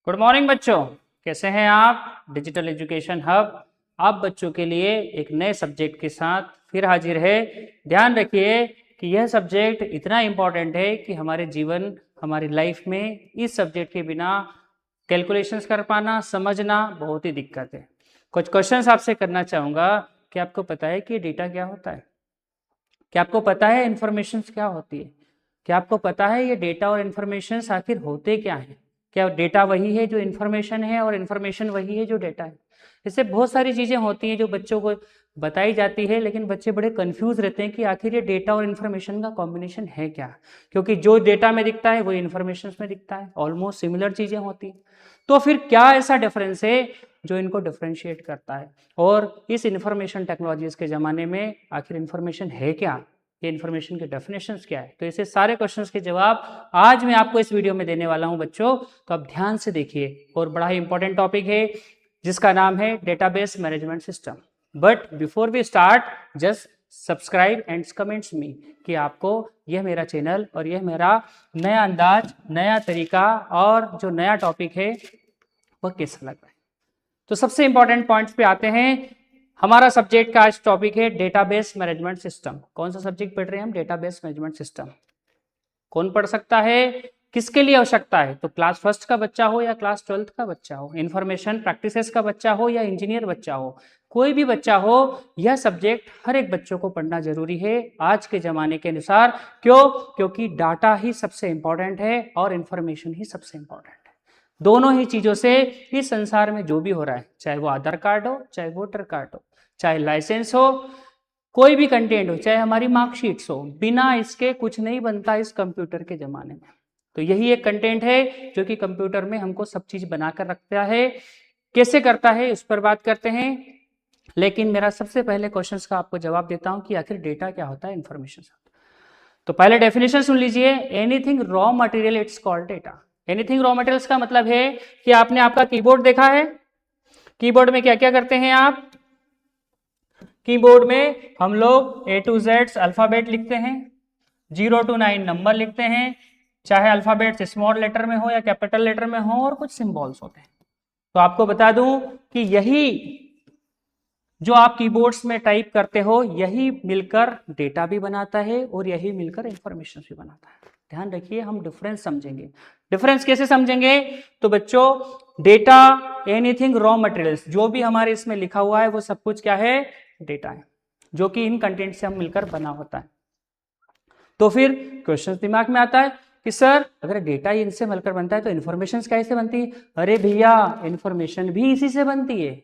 Good morning बच्चों, कैसे हैं आप। डिजिटल एजुकेशन हब आप बच्चों के लिए एक नए सब्जेक्ट के साथ फिर हाजिर है। ध्यान रखिए कि यह सब्जेक्ट इतना इम्पॉर्टेंट है कि हमारे जीवन हमारी लाइफ में इस सब्जेक्ट के बिना कैलकुलेशंस कर पाना समझना बहुत ही दिक्कत है। कुछ क्वेश्चंस आपसे करना चाहूँगा कि आपको पता है कि डेटा क्या होता है, क्या आपको पता है इन्फॉर्मेशन क्या होती है, क्या आपको पता है ये डेटा और इन्फॉर्मेशन आखिर होते क्या हैं। क्या डेटा वही है जो इन्फॉर्मेशन है और इन्फॉर्मेशन वही है जो डेटा है। इससे बहुत सारी चीज़ें होती हैं जो बच्चों को बताई जाती है, लेकिन बच्चे बड़े कंफ्यूज रहते हैं कि आखिर ये डेटा और इन्फॉर्मेशन का कॉम्बिनेशन है क्या। क्योंकि जो डेटा में दिखता है वो इन्फॉर्मेशन में दिखता है, ऑलमोस्ट सिमिलर चीज़ें होती हैं। तो फिर क्या ऐसा डिफरेंस है जो इनको डिफ्रेंशिएट करता है, और इस इंफॉर्मेशन टेक्नोलॉजीज के ज़माने में आखिर इन्फॉर्मेशन है क्या, ये इन्फॉर्मेशन के डेफिनेशंस क्या है। तो ऐसे सारे क्वेश्चंस के जवाब आज मैं आपको इस वीडियो में देने वाला हूं बच्चों, तो आप ध्यान से देखिए। और बड़ा ही इंपॉर्टेंट टॉपिक है जिसका नाम है database management system. But before we start, just subscribe and comments me कि आपको यह मेरा चैनल और यह मेरा नया अंदाज, नया तरीका और जो नया टॉपिक है वह कैसा लग रहा है। तो सबसे इंपॉर्टेंट पॉइंट्स पे आते हैं। हमारा सब्जेक्ट का आज टॉपिक है डेटाबेस मैनेजमेंट सिस्टम। कौन सा सब्जेक्ट पढ़ रहे हैं हम? Database management system. कौन पढ़ सकता है, किसके लिए आवश्यकता है? तो क्लास फर्स्ट का बच्चा हो या क्लास 12th का बच्चा हो, इंफॉर्मेशन प्रैक्टिसेस का बच्चा हो या इंजीनियर बच्चा हो, कोई भी बच्चा हो, यह सब्जेक्ट हर एक बच्चों को पढ़ना जरूरी है आज के जमाने के अनुसार। क्यों? क्योंकि डाटा ही सबसे इंपॉर्टेंट है और इंफॉर्मेशन ही सबसे इंपॉर्टेंट है। दोनों ही चीजों से इस संसार में जो भी हो रहा है, चाहे वो आधार कार्ड हो, चाहे वोटर कार्ड हो, चाहे लाइसेंस हो, कोई भी कंटेंट हो, चाहे हमारी मार्कशीट्स हो, बिना इसके कुछ नहीं बनता इस कंप्यूटर के जमाने में। तो यही एक कंटेंट है जो कि कंप्यूटर में हमको सब चीज बनाकर रखता है। कैसे करता है उस पर बात करते हैं, लेकिन मेरा सबसे पहले क्वेश्चंस का आपको जवाब देता हूं कि आखिर डेटा क्या होता है, इंफॉर्मेशन। तो पहले डेफिनेशन सुन लीजिए। Anything raw material it's called data. Anything raw materials का मतलब है कि आपने आपका कीबोर्ड देखा है, कीबोर्ड में क्या क्या करते हैं आप? कीबोर्ड में हम लोग A to Z अल्फाबेट लिखते हैं, 0 to 9 नंबर लिखते हैं, चाहे अल्फाबेट स्मॉल लेटर में हो या कैपिटल लेटर में हो, और कुछ सिंबल्स होते हैं। तो आपको बता दूं कि यही जो आप कीबोर्ड्स में टाइप करते हो यही मिलकर डेटा भी बनाता है और यही मिलकर इंफॉर्मेशन भी बनाता है। ध्यान रखिए, हम डिफरेंस समझेंगे। डिफरेंस कैसे समझेंगे? तो बच्चों, डेटा, एनीथिंग रॉ मटेरियल्स, जो भी हमारे इसमें लिखा हुआ है वो सब कुछ क्या है? डेटा है, जो कि इन कंटेंट से हम मिलकर बना होता है। तो फिर क्वेश्चन दिमाग में आता है कि सर अगर डेटा ही इनसे मिलकर बनता है तो इन्फॉर्मेशन कैसे बनती है? अरे भैया, इन्फॉर्मेशन भी इसी से बनती है,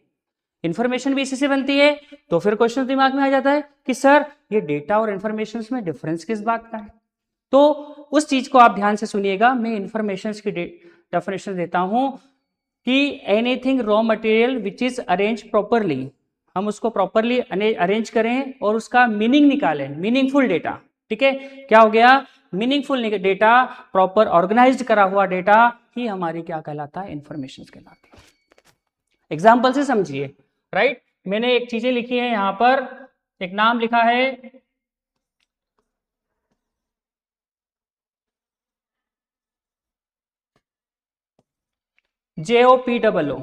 इन्फॉर्मेशन भी इसी से बनती है। तो फिर क्वेश्चन दिमाग में आ जाता है कि सर ये डेटा और इन्फॉर्मेशन में डिफरेंस किस बात का है? तो उस चीज को आप ध्यान से सुनिएगा। मैं इन्फॉर्मेशन की डेफिनेशन देता हूं कि anything raw material which is arrange properly, हम उसको प्रॉपरली अरेंज करें और उसका मीनिंग निकालें, मीनिंगफुल डेटा। ठीक है, क्या हो गया? मीनिंगफुल डेटा, प्रॉपर ऑर्गेनाइज्ड करा हुआ डेटा ही हमारी क्या कहलाता है? इंफॉर्मेशन कहलाती है। एग्जाम्पल से समझिए। राइट, मैंने एक चीजें लिखी है यहां पर, एक नाम लिखा है JOPOO,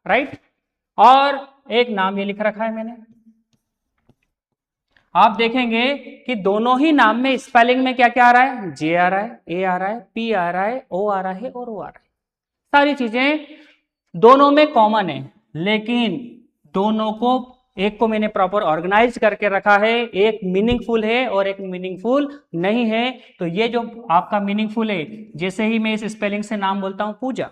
राइट, और एक नाम ये लिख रखा है मैंने। आप देखेंगे कि दोनों ही नाम में स्पेलिंग में क्या क्या आ रहा है? J आ रहा है, A आ रहा है, P आ रहा है, O आ रहा है और O आ रहा है। सारी चीजें दोनों में कॉमन है, लेकिन दोनों को, एक को मैंने प्रॉपर ऑर्गेनाइज करके रखा है, एक मीनिंगफुल है और एक मीनिंगफुल नहीं है। तो ये जो आपका मीनिंगफुल है, जैसे ही मैं इस स्पेलिंग से नाम बोलता हूं पूजा,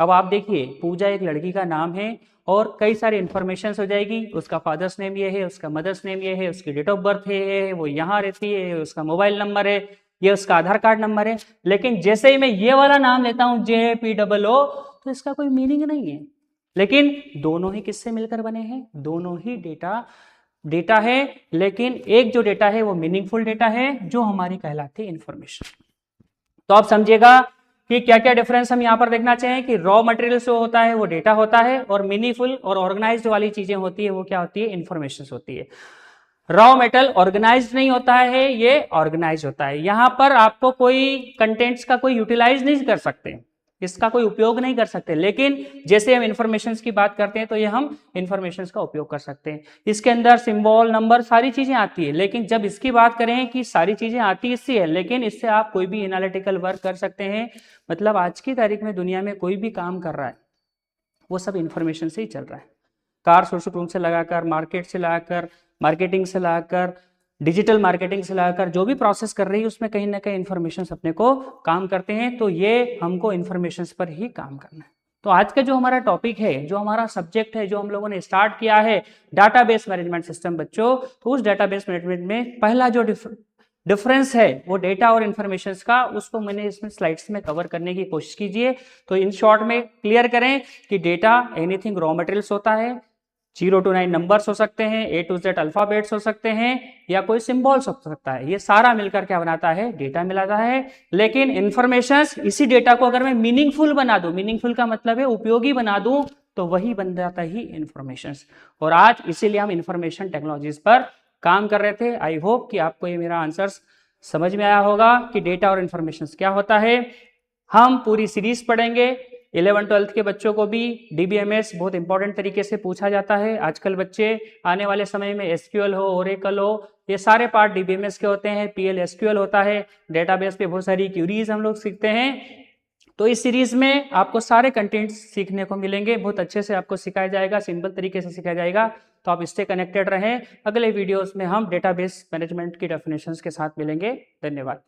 अब आप देखिए पूजा एक लड़की का नाम है और कई सारी इंफॉर्मेशन हो जाएगी, उसका फादर्स नेम ये है, उसका मदर्स नेम ये है, उसकी डेट ऑफ बर्थ है, वो यहाँ रहती है, उसका मोबाइल नंबर है, ये उसका आधार कार्ड नंबर है। लेकिन जैसे ही मैं ये वाला नाम लेता हूँ JPOO, तो इसका कोई मीनिंग नहीं है। लेकिन दोनों ही किससे मिलकर बने हैं? दोनों ही डेटा है, लेकिन एक जो डेटा है वो मीनिंगफुल डेटा है, जो हमारी कहलाती है इंफॉर्मेशन। तो आप समझिएगा कि क्या क्या डिफरेंस हम यहां पर देखना चाहें कि रॉ मटेरियल जो होता है वो डेटा होता है, और मीनिंगफुल और ऑर्गेनाइज्ड वाली चीजें होती है वो क्या होती है? इंफॉर्मेशन होती है। रॉ मेटल ऑर्गेनाइज्ड नहीं होता है, ये ऑर्गेनाइज होता है। यहां पर आपको कोई कंटेंट्स का कोई यूटिलाइज नहीं कर सकते। इसका कोई उपयोग नहीं कर सकते, लेकिन जैसे हम इंफॉर्मेशंस की बात करते हैं तो ये हम इंफॉर्मेशंस का उपयोग कर सकते हैं। इसके अंदर सिंबल, नंबर, सारी चीजें आती है, लेकिन जब इसकी बात करें कि सारी चीजें आती इससे है, लेकिन इससे आप कोई भी एनालिटिकल वर्क कर सकते हैं। मतलब आज की तारीख में दुनिया में कोई भी काम कर रहा है वो सब इंफॉर्मेशन से ही चल रहा है। कार शोरूम से लगाकर, मार्केट से लगाकर, मार्केटिंग से लगाकर, डिजिटल मार्केटिंग से लगाकर जो भी प्रोसेस कर रही है उसमें कहीं ना कहीं इंफॉर्मेशन अपने को काम करते हैं। तो ये हमको इंफॉर्मेशन पर ही काम करना है। तो आज का जो हमारा टॉपिक है, जो हमारा सब्जेक्ट है, जो हम लोगों ने स्टार्ट किया है, डाटाबेस मैनेजमेंट सिस्टम बच्चों। तो उस डाटाबेस मैनेजमेंट में पहला जो डिफरेंस है वो डेटा और इंफॉर्मेशन का, उसको मैंने इसमें स्लाइड्स में कवर करने की कोशिश कीजिए। तो इन शॉर्ट में क्लियर करें कि डेटा एनीथिंग रॉ मटेरियल्स होता है, 0 to 9 नंबर्स हो सकते हैं, A to Z अल्फाबेट्स हो सकते हैं, या कोई सिंबल्स हो सकता है। ये सारा मिलकर क्या बनाता है? डेटा मिलाता है। लेकिन इंफॉर्मेशंस, इसी डेटा को अगर मैं मीनिंगफुल बना दूं, मीनिंगफुल का मतलब है उपयोगी बना दूं, तो वही बन जाता ही इंफॉर्मेशंस। और आज इसीलिए हम इंफॉर्मेशन टेक्नोलॉजीज पर काम कर रहे थे। आई होप कि आपको ये मेरा आंसर समझ में आया होगा कि डेटा और इंफॉर्मेशंस क्या होता है। हम पूरी सीरीज पढ़ेंगे। 11-12 के बच्चों को भी डीबीएमएस बहुत इंपॉर्टेंट तरीके से पूछा जाता है। आजकल बच्चे आने वाले समय में एसक्यूएल हो, ओरेकल हो, ये सारे पार्ट डीबीएमएस के होते हैं। पीएल एसक्यूएल होता है। डेटाबेस पे बहुत सारी क्यूरीज हम लोग सीखते हैं। तो इस सीरीज में आपको सारे कंटेंट्स सीखने को मिलेंगे, बहुत अच्छे से आपको सिखाया जाएगा, सिंपल तरीके से सिखाया जाएगा। तो आप इससे कनेक्टेड रहें। अगले वीडियोस में हम डेटाबेस मैनेजमेंट की डेफिनेशंस के साथ मिलेंगे। धन्यवाद।